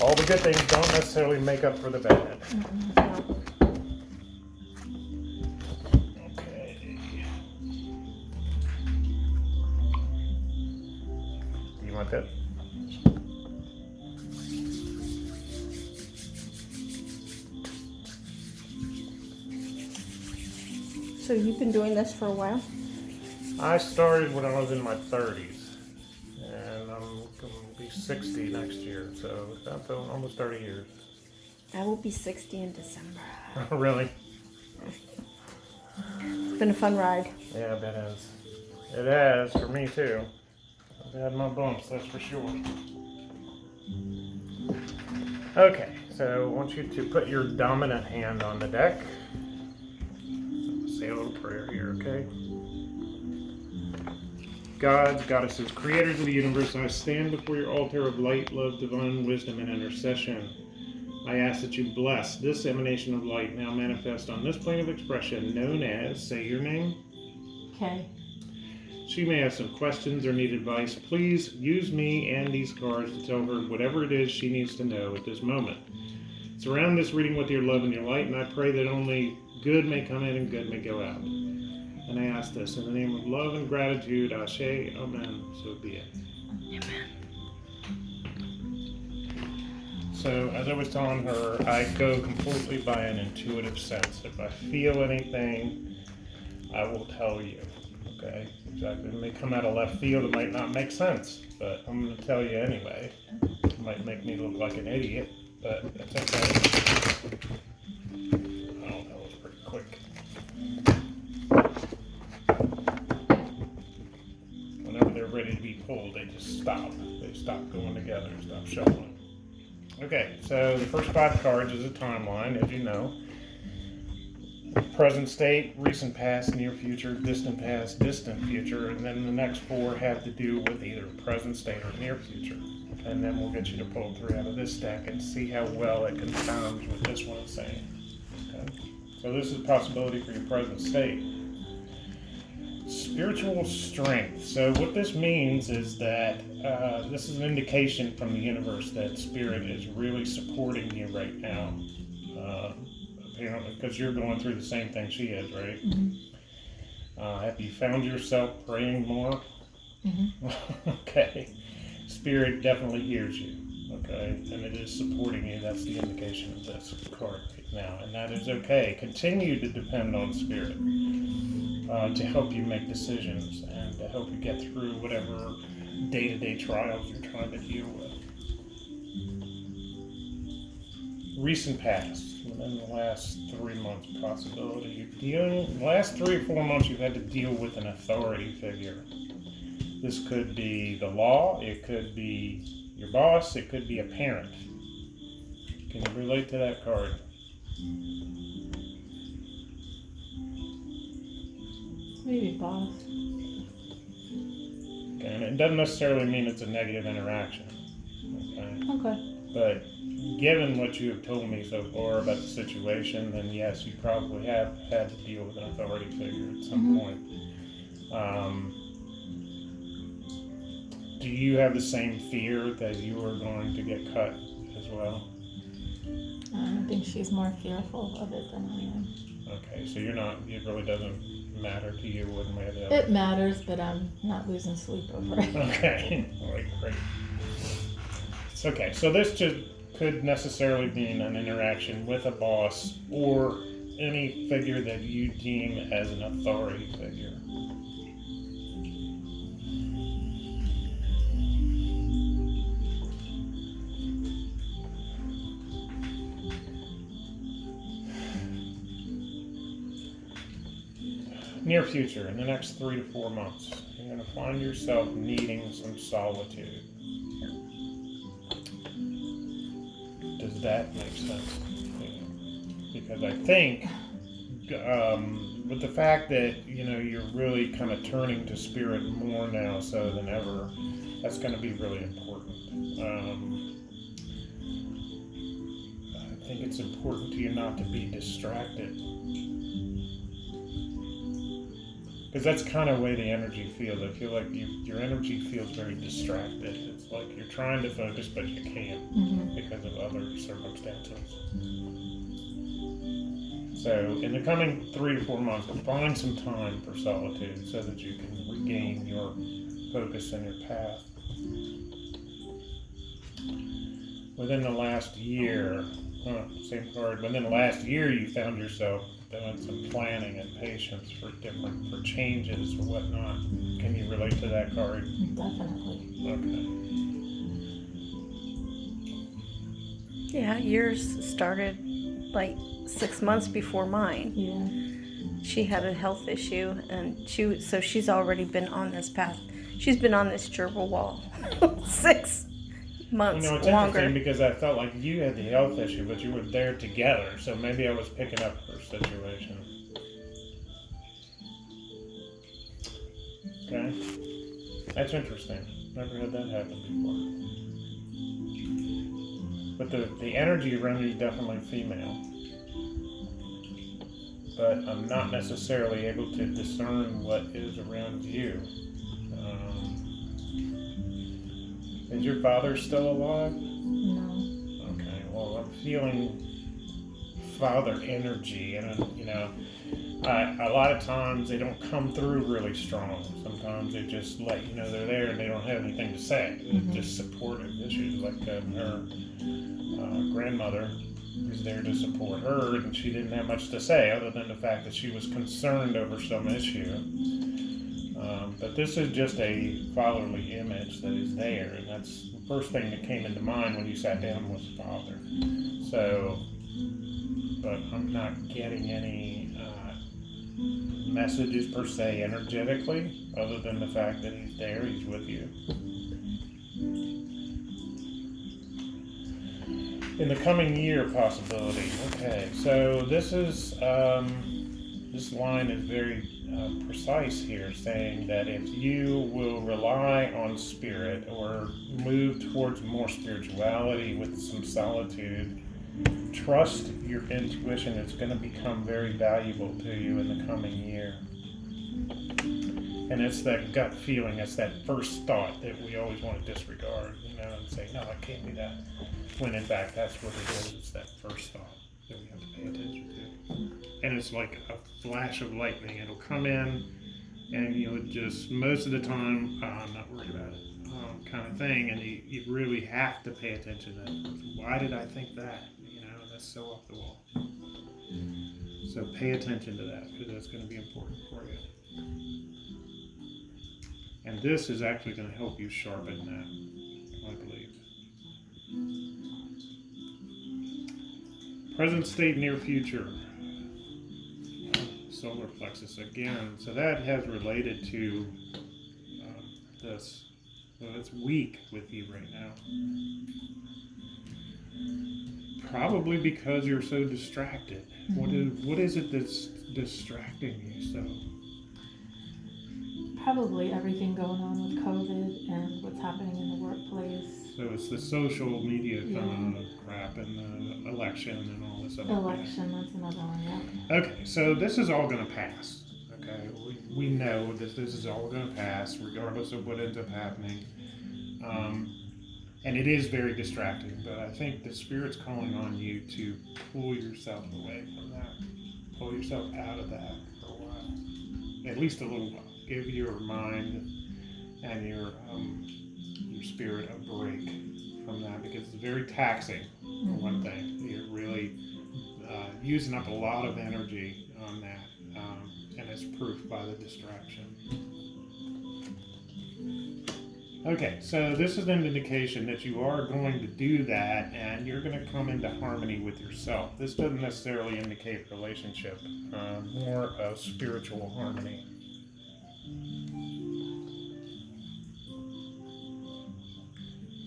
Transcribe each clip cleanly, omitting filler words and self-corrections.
all the good things don't necessarily make up for the bad. No. Okay. Do you want that? So you've been doing this for a while? I started when I was in my 30s, and I'm going to be 60 next year, so that's almost 30 years. I will be 60 in December. Really? It's been a fun ride. Yeah, it has. It has for me too. I've had my bumps, that's for sure. Okay, so I want you to put your dominant hand on the deck. Say a little prayer here, okay? Gods, goddesses, creators of the universe, I stand before your altar of light, love, divine wisdom, and intercession. I ask that you bless this emanation of light now manifest on this plane of expression known as, say your name. Okay. She may have some questions or need advice. Please use me and these cards to tell her whatever it is she needs to know at this moment. Surround this reading with your love and your light, and I pray that only good may come in and good may go out. And I ask this in the name of love and gratitude, Ashe, Amen, so be it. Amen. So, as I was telling her, I go completely by an intuitive sense. If I feel anything, I will tell you. Okay? Exactly. It may come out of left field, it might not make sense, but I'm going to tell you anyway. It might make me look like an idiot, but that's okay. Oh, that was pretty quick. Whenever they're ready to be pulled, they just stop. They stop going together, stop shuffling. Okay, so the first 5 cards is a timeline, as you know. Present state, recent past, near future, distant past, distant future, and then the next 4 have to do with either present state or near future. And then we'll get you to pull 3 out of this stack and see how well it confounds with this one is saying. Okay? So this is a possibility for your present state. Spiritual strength. So what this means is that this is an indication from the universe that Spirit is really supporting you right now. Apparently, because you're going through the same thing she is, right? Mm-hmm. Have you found yourself praying more? Mm-hmm. Okay. Spirit definitely hears you, okay? And it is supporting you. That's the indication of this card right now. And that is okay. Continue to depend on Spirit to help you make decisions and to help you get through whatever day-to-day trials you're trying to deal with. Recent past, within the last 3 months possibility. The last 3 or 4 months you've had to deal with an authority figure. This could be the law, it could be your boss, it could be a parent. Can you relate to that card? Maybe boss. Okay, and it doesn't necessarily mean it's a negative interaction. Okay? Okay. But given what you have told me so far about the situation, then yes, you probably have had to deal with an authority figure at some point. Do you have the same fear that you are going to get cut as well? I think she's more fearful of it than I am. Okay, so you're not, it really doesn't matter to you one way or the other. It matters, but I'm not losing sleep over it. Okay, all right, great. It's okay, so this just could necessarily mean an interaction with a boss or any figure that you deem as an authority figure. Near future, in the next 3 to 4 months, you're going to find yourself needing some solitude. Does that make sense? Because I think with the fact that you're really kind of turning to Spirit more now so than ever, that's going to be really important. I think it's important to you not to be distracted. Because that's kind of the way the energy feels. I feel like your energy feels very distracted. It's like you're trying to focus, but you can't because of other circumstances. So in the coming 3 to 4 months, find some time for solitude so that you can regain your focus and your path. Within the last year, same card, within the last year you found yourself doing some planning and patience for changes or whatnot. Can you relate to that card? Definitely. Okay. Yeah, yours started like 6 months before mine. Yeah. She had a health issue, and she's already been on this path. She's been on this gerbil wall 6 months It's longer. interesting because I felt like you had the health issue, but you were there together, so maybe I was picking up her situation. Okay. That's interesting. Never had that happen before. But the energy around you is definitely female. But I'm not necessarily able to discern what is around you. Is your father still alive? No. Okay, well, I'm feeling father energy, and a lot of times they don't come through really strong. Sometimes they just let you know they're there and they don't have anything to say. They're just supportive issues, like her grandmother was there to support her, and she didn't have much to say other than the fact that she was concerned over some issue. But this is just a fatherly image that is there, and that's the first thing that came into mind when you sat down with father. So, but I'm not getting any messages per se energetically, other than the fact that he's there, he's with you. In the coming year, possibility. Okay, so this is this line is very precise here, saying that if you will rely on spirit or move towards more spirituality with some solitude, trust your intuition. It's going to become very valuable to you in the coming year. And it's that gut feeling, it's that first thought that we always want to disregard, and say, no, it can't be that. When in fact, that's what it is. It's that first thought that we have to pay attention to. And it's like a flash of lightning. It'll come in, and you'll just, most of the time, I'm not worried about it, kind of thing. And you really have to pay attention to that. Why did I think that? That's so off the wall. So pay attention to that, because that's going to be important for you. And this is actually going to help you sharpen that, I believe. Present state, near future. Solar plexus again. So that has related to this. So it's weak with you right now. Probably because you're so distracted. What is it that's distracting you so? Probably everything going on with COVID and what's happening in the workplace. So it's the social media kind of crap and the election and all this other Election, that's another one, yeah. Okay, so this is all going to pass. Okay, we know that this is all going to pass regardless of what ends up happening. And it is very distracting, but I think the Spirit's calling on you to pull yourself away from that. Pull yourself out of that for a while. At least a little while. Give your mind and your spirit a break from that, because it's very taxing, for one thing. You're really using up a lot of energy on that, and it's proof by the distraction. Okay, so this is an indication that you are going to do that, and you're going to come into harmony with yourself. This doesn't necessarily indicate relationship, more of spiritual harmony.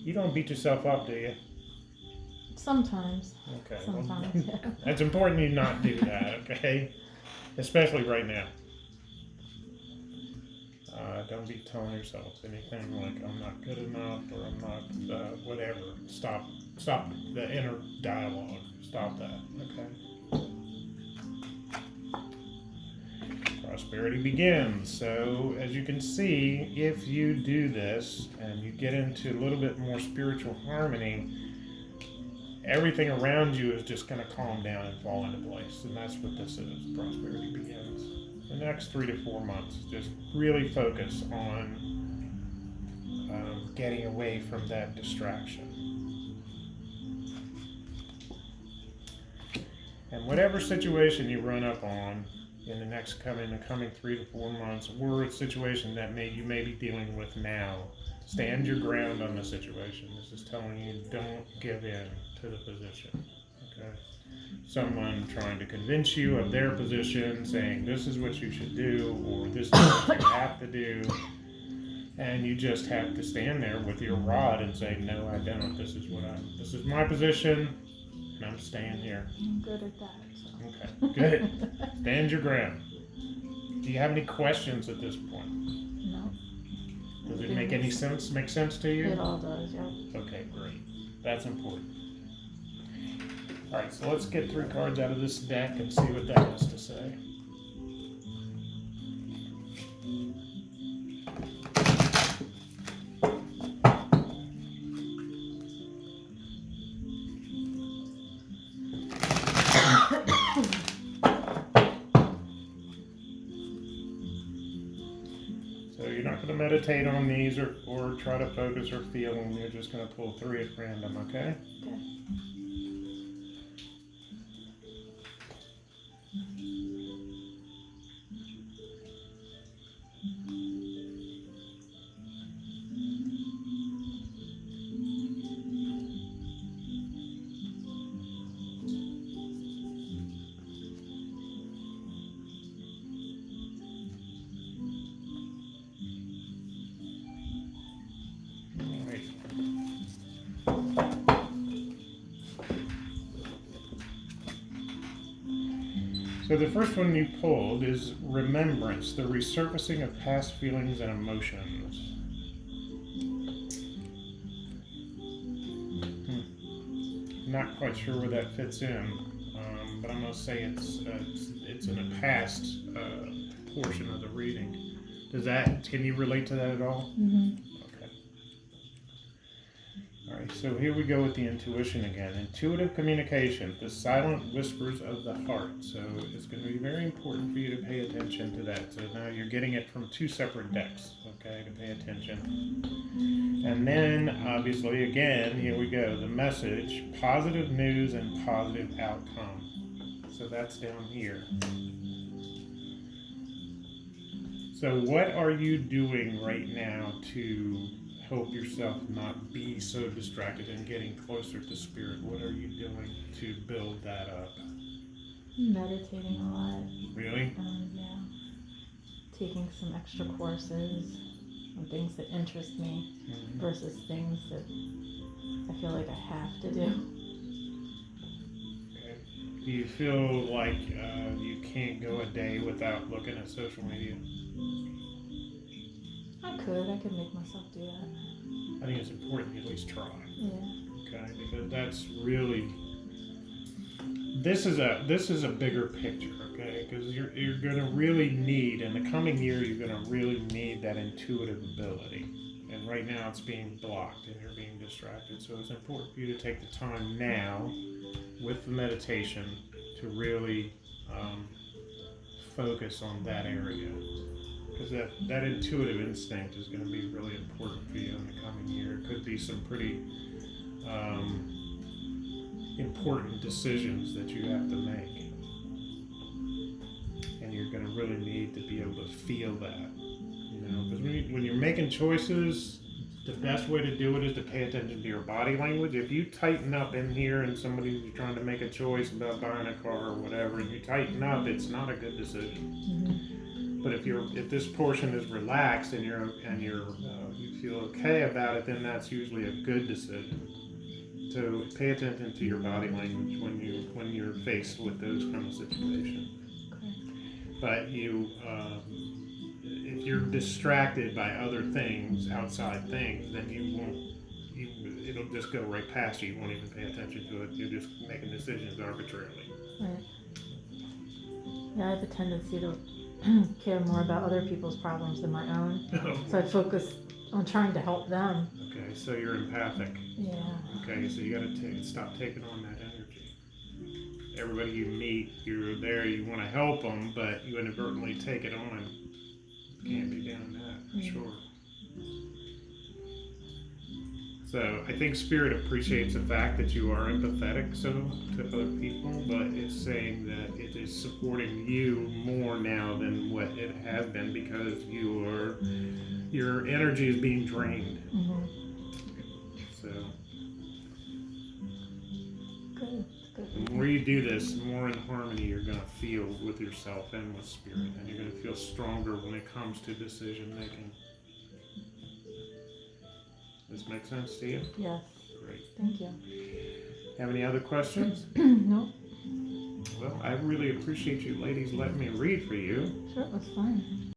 You don't beat yourself up, do you? Sometimes. Okay. Sometimes, yeah. It's important you not do that, okay? Especially right now. Don't be telling yourself anything like I'm not good enough or I'm not whatever. Stop the inner dialogue. Stop that, okay? Cross prosperity begins. So, as you can see, if you do this and you get into a little bit more spiritual harmony, everything around you is just going to calm down and fall into place. And that's what this is. Prosperity begins. The next 3 to 4 months, just really focus on getting away from that distraction. And whatever situation you run up on in the coming 3 to 4 months, or a situation that you may be dealing with now, stand your ground on the situation. This is telling you, don't give in to the position. Okay? Someone trying to convince you of their position, saying this is what you should do, or this is what you have to do, and you just have to stand there with your rod and say, no, I don't. This is my position, and I'm staying here. I'm good at that. So. Okay, good. Stand your ground. Do you have any questions at this point? No. Does it make any sense? Make sense to you? It all does, yeah. Okay, great. That's important. All right, so let's get 3 cards out of this deck and see what that has to say. So you're not going to meditate on these or try to focus or feel them. You're just going to pull 3 at random, okay? Okay. All right. So the first one you pulled is remembrance, the resurfacing of past feelings and emotions. Not quite sure where that fits in, but I'm going to say it's in a past portion of the reading. Can you relate to that at all? Mm-hmm. Okay. All right, so here we go with the intuition again. Intuitive communication, the silent whispers of the heart. So it's going to be very important for you to pay attention to that. So now you're getting it from 2 separate decks, okay, to pay attention. And then, obviously, again, here we go, the message, positive news and positive outcome. So that's down here. So what are you doing right now to help yourself not be so distracted and getting closer to spirit? What are you doing to build that up? Meditating a lot. Really? Yeah. Taking some extra courses on things that interest me versus things that I feel like I have to do. Okay. Do you feel like you can't go a day without looking at social media? I could make myself do that. I think it's important you at least try. Yeah. Okay, because that's really, this is a bigger picture, okay? Because you're going to really need, in the coming year, you're going to really need that intuitive ability. And right now it's being blocked and you're being distracted. So it's important for you to take the time now with the meditation to really focus on that area. Because that intuitive instinct is going to be really important for you in the coming year. It could be some pretty important decisions that you have to make. And you're going to really need to be able to feel that. Because when you're making choices, the best way to do it is to pay attention to your body language. If you tighten up in here and somebody's trying to make a choice about buying a car or whatever, and you tighten up, it's not a good decision. Mm-hmm. But if this portion is relaxed and you feel okay about it, then that's usually a good decision. So pay attention to your body language when you're faced with those kind of situations. Okay. But if you're distracted by other things, outside things, then it'll just go right past you. You won't even pay attention to it. You're just making decisions arbitrarily. Right. Yeah, I have a tendency to care more about other people's problems than my own. So I focus on trying to help them. Okay, so you're empathic. Yeah. Okay, so you gotta stop taking on that energy. Everybody you meet, you're there, you want to help them, but you inadvertently take it on. Can't be doing that, for sure. So I think Spirit appreciates the fact that you are empathetic to other people, but it's saying that it is supporting you more now than what it has been because your energy is being drained. So Good. the more you do this, the more in harmony you're going to feel with yourself and with Spirit, and you're going to feel stronger when it comes to decision making. This make sense to you? Yes. Great. Thank you. Have any other questions? Nope. Well, I really appreciate you ladies letting me read for you. Sure, it was fun.